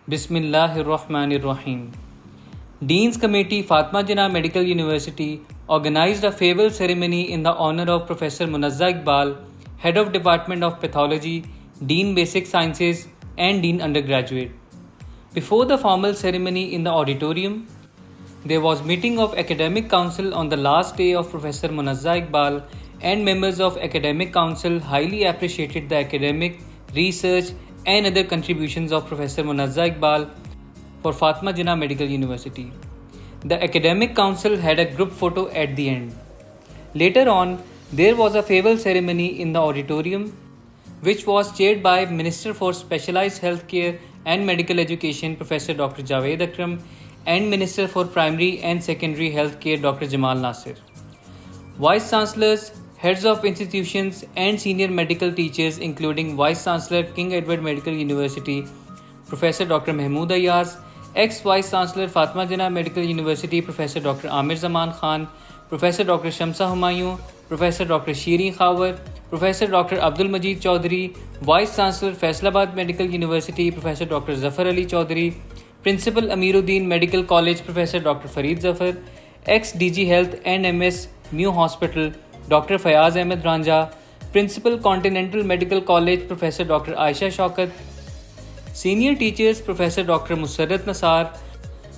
Bismillahirrahmanirrahim. Dean's Committee, Fatma Jinnah Medical University, organized a farewell ceremony in the honor of Professor MUNAZZA IQBAL, Head of Department of Pathology, Dean Basic Sciences, and Dean Undergraduate. Before the formal ceremony in the auditorium, there was meeting of Academic Council on the last day of Professor MUNAZZA IQBAL, and members of Academic Council highly appreciated the academic, research, and other contributions of Professor MUNAZZA IQBAL for Fatma Jinnah Medical University. The Academic Council had a group photo at the end. Later on, there was a farewell ceremony in the auditorium, which was chaired by Minister for Specialized Healthcare and Medical Education Professor Dr. Javed Akram and Minister for Primary and Secondary Healthcare Dr. Jamal Nasir. Vice Chancellors, heads of institutions and senior medical teachers including Vice Chancellor King Edward Medical University Professor Dr. Mahmood Ayaz, ex-Vice Chancellor Fatma Jinnah Medical University Professor Dr. Aamer Zaman Khan, Professor Dr. Shamsa Humayun, Professor Dr. Shireen Khawar, Professor Dr. Abdul Majeed Chaudhry, Vice Chancellor Faisalabad Medical University Professor Dr. Zafar Chaudhry, Principal Amiruddin Medical College Professor Dr. Farid Zafar, ex-DG Health and MS MU Hospital Dr. Fayaz Ahmed Ranja, Principal Continental Medical College Professor Dr. Aisha Shaukat, Senior Teachers Professor Dr. Musarrat Nasar,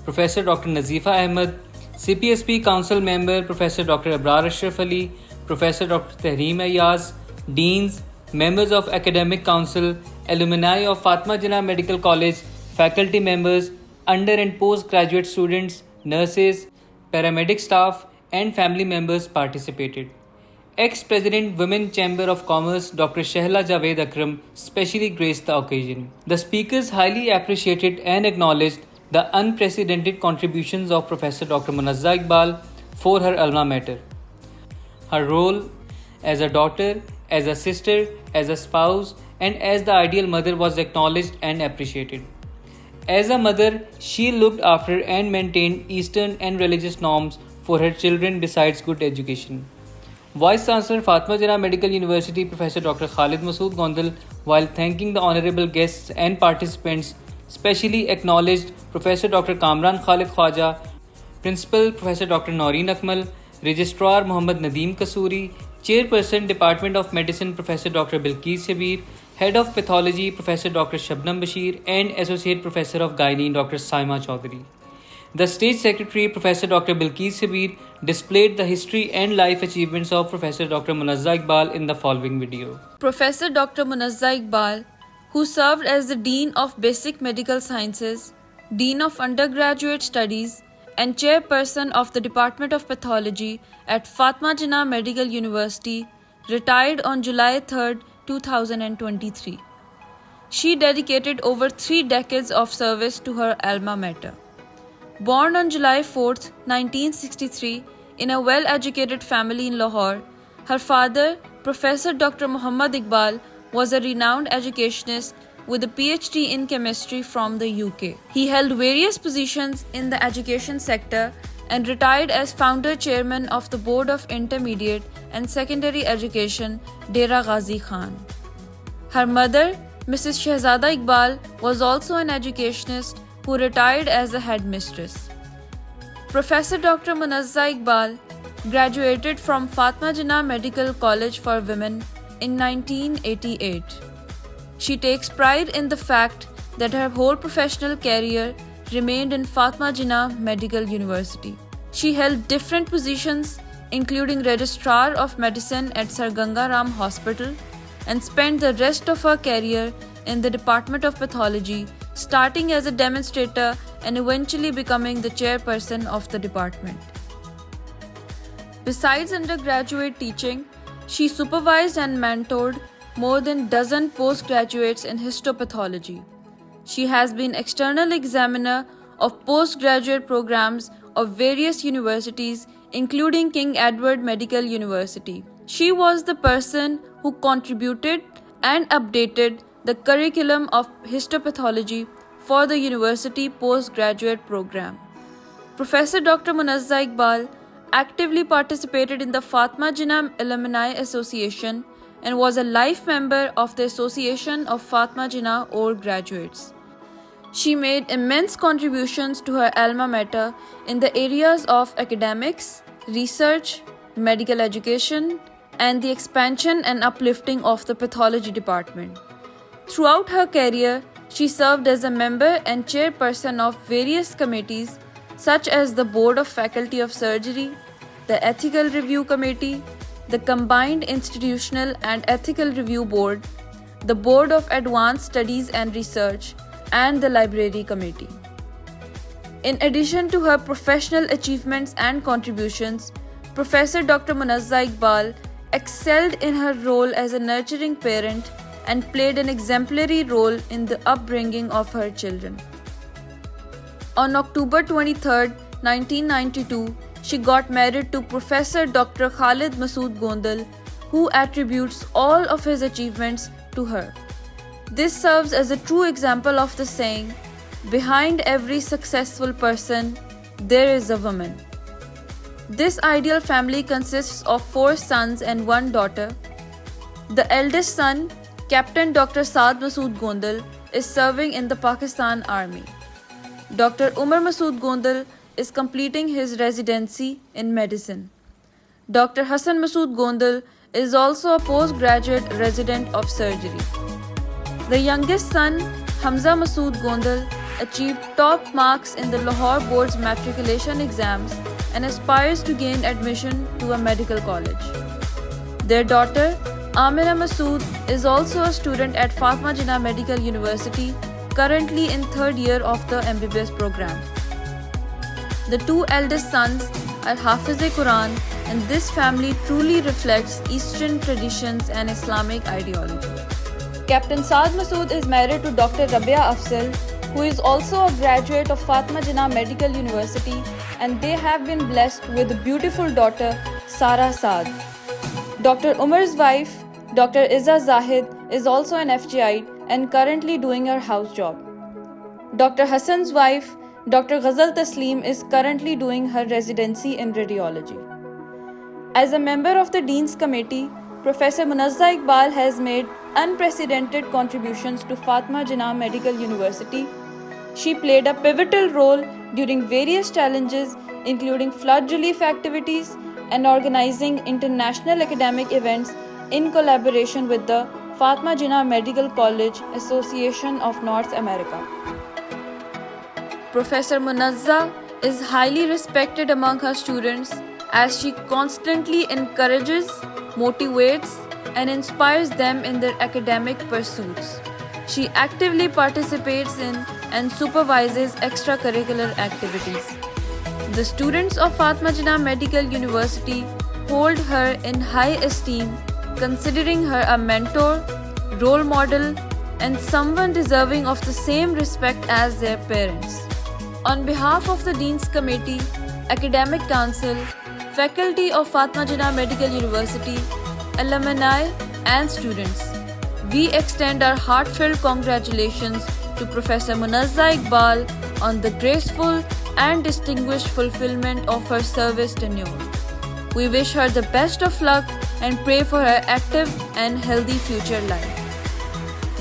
Professor Dr. Nazifa Ahmed, CPSP Council Member Professor Dr. Abrar Ashraf Ali, Professor Dr. Tahreem Ayaz, Deans, members of Academic Council, alumni of Fatma Jinnah Medical College, faculty members, under and postgraduate students, nurses, paramedic staff, and family members participated. Ex-President Women Chamber of Commerce Dr. Shehla Javed Akram specially graced the occasion. The speakers highly appreciated and acknowledged the unprecedented contributions of Professor Dr. MUNAZZA IQBAL for her alma mater. Her role as a daughter, as a sister, as a spouse, and as the ideal mother was acknowledged and appreciated. As a mother, she looked after and maintained Eastern and religious norms for her children besides good education. Vice Chancellor Fatma Jinnah Medical University Professor Dr. Khalid Masood Gondal, while thanking the honorable guests and participants, specially acknowledged Professor Dr. Kamran Khalid Khwaja, Principal Professor Dr. Noreen Akmal, Registrar Muhammad Nadeem Kasuri, Chairperson Department of Medicine Professor Dr. Bilkis Shabir, Head of Pathology Professor Dr. Shabnam Bashir, and Associate Professor of Gynae Dr. Saima Chaudhry. The State Secretary Professor Dr. Bilkis Shabir displayed the history and life achievements of Professor Dr. MUNAZZA IQBAL in the following video. Professor Dr. MUNAZZA IQBAL, who served as the Dean of Basic Medical Sciences, Dean of Undergraduate Studies, and Chairperson of the Department of Pathology at Fatma Jinnah Medical University, retired on July 3, 2023. She dedicated over 3 decades of service to her alma mater. Born on July 4, 1963, in a well-educated family in Lahore, her father, Professor Dr. Muhammad IQBAL, was a renowned educationist with a PhD in chemistry from the UK. He held various positions in the education sector and retired as founder chairman of the Board of Intermediate and Secondary Education, Dera Ghazi Khan. Her mother, Mrs. Shehzada IQBAL, was also an educationist who retired as a headmistress. Professor Dr. MUNAZZA IQBAL graduated from Fatma Jinnah Medical College for Women in 1988. She takes pride in the fact that her whole professional career remained in Fatma Jinnah Medical University. She held different positions including Registrar of Medicine at Sir Ganga Ram Hospital and spent the rest of her career in the Department of Pathology, starting as a demonstrator and eventually becoming the chairperson of the department. Besides undergraduate teaching, she supervised and mentored more than a dozen postgraduates in histopathology. She has been external examiner of postgraduate programs of various universities, including King Edward Medical University. She was the person who contributed and updated the curriculum of histopathology for the university postgraduate program. Professor Dr. MUNAZZA IQBAL actively participated in the Fatma Jinnah Alumni Association and was a life member of the Association of Fatma Jinnah Old Graduates. She made immense contributions to her alma mater in the areas of academics, research, medical education, and the expansion and uplifting of the pathology department. Throughout her career, she served as a member and chairperson of various committees such as the Board of Faculty of Surgery, the Ethical Review Committee, the Combined Institutional and Ethical Review Board, the Board of Advanced Studies and Research, and the Library Committee. In addition to her professional achievements and contributions, Professor Dr. MUNAZZA IQBAL excelled in her role as a nurturing parent and played an exemplary role in the upbringing of her children. On October 23, 1992, she got married to Professor Dr. Khalid Masood Gondal, who attributes all of his achievements to her. This serves as a true example of the saying, "Behind every successful person, there is a woman." This ideal family consists of 4 sons and 1 daughter. The eldest son, Captain Dr. Saad Masood Gondal, is serving in the Pakistan Army. Dr. Umar Masood Gondal is completing his residency in medicine. Dr. Hassan Masood Gondal is also a postgraduate resident of surgery. The youngest son, Hamza Masood Gondal, achieved top marks in the Lahore board's matriculation exams and aspires to gain admission to a medical college. Their daughter, Aamer Masood, is also a student at Fatima Jinnah Medical University, currently in 3rd year of the MBBS program. The 2 eldest sons are Hafiz-e-Quran, and this family truly reflects Eastern traditions and Islamic ideology. Captain Saad Masood is married to Dr. Rabia Afzal, who is also a graduate of Fatima Jinnah Medical University, and they have been blessed with a beautiful daughter, Sarah Saad. Dr. Umar's wife, Dr. Izza Zahid, is also an FJite and currently doing her house job. Dr. Hassan's wife, Dr. Ghazal Tasleem, is currently doing her residency in radiology. As a member of the Dean's Committee, Professor MUNAZZA IQBAL has made unprecedented contributions to Fatima Jinnah Medical University. She played a pivotal role during various challenges, including flood relief activities and organizing international academic events in collaboration with the Fatima Jinnah Medical College Association of North America. Professor MUNAZZA is highly respected among her students as she constantly encourages, motivates, and inspires them in their academic pursuits. She actively participates in and supervises extracurricular activities. The students of Fatima Jinnah Medical University hold her in high esteem, considering her a mentor, role model, and someone deserving of the same respect as their parents. On behalf of the Dean's Committee, Academic Council, faculty of Fatima Jinnah Medical University, alumni, and students, we extend our heartfelt congratulations to Professor MUNAZZA IQBAL on the graceful and distinguished fulfillment of her service tenure. We wish her the best of luck and pray for her active and healthy future life.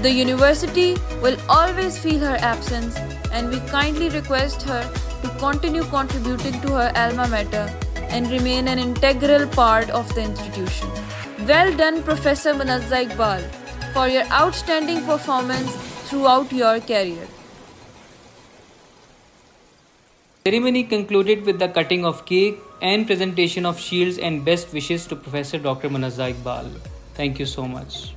The university will always feel her absence, and we kindly request her to continue contributing to her alma mater and remain an integral part of the institution. Well done, Professor MUNAZZA IQBAL, for your outstanding performance throughout your career. Ceremony concluded with the cutting of cake and presentation of shields and best wishes to Professor Dr. MUNAZZA IQBAL. Thank you so much.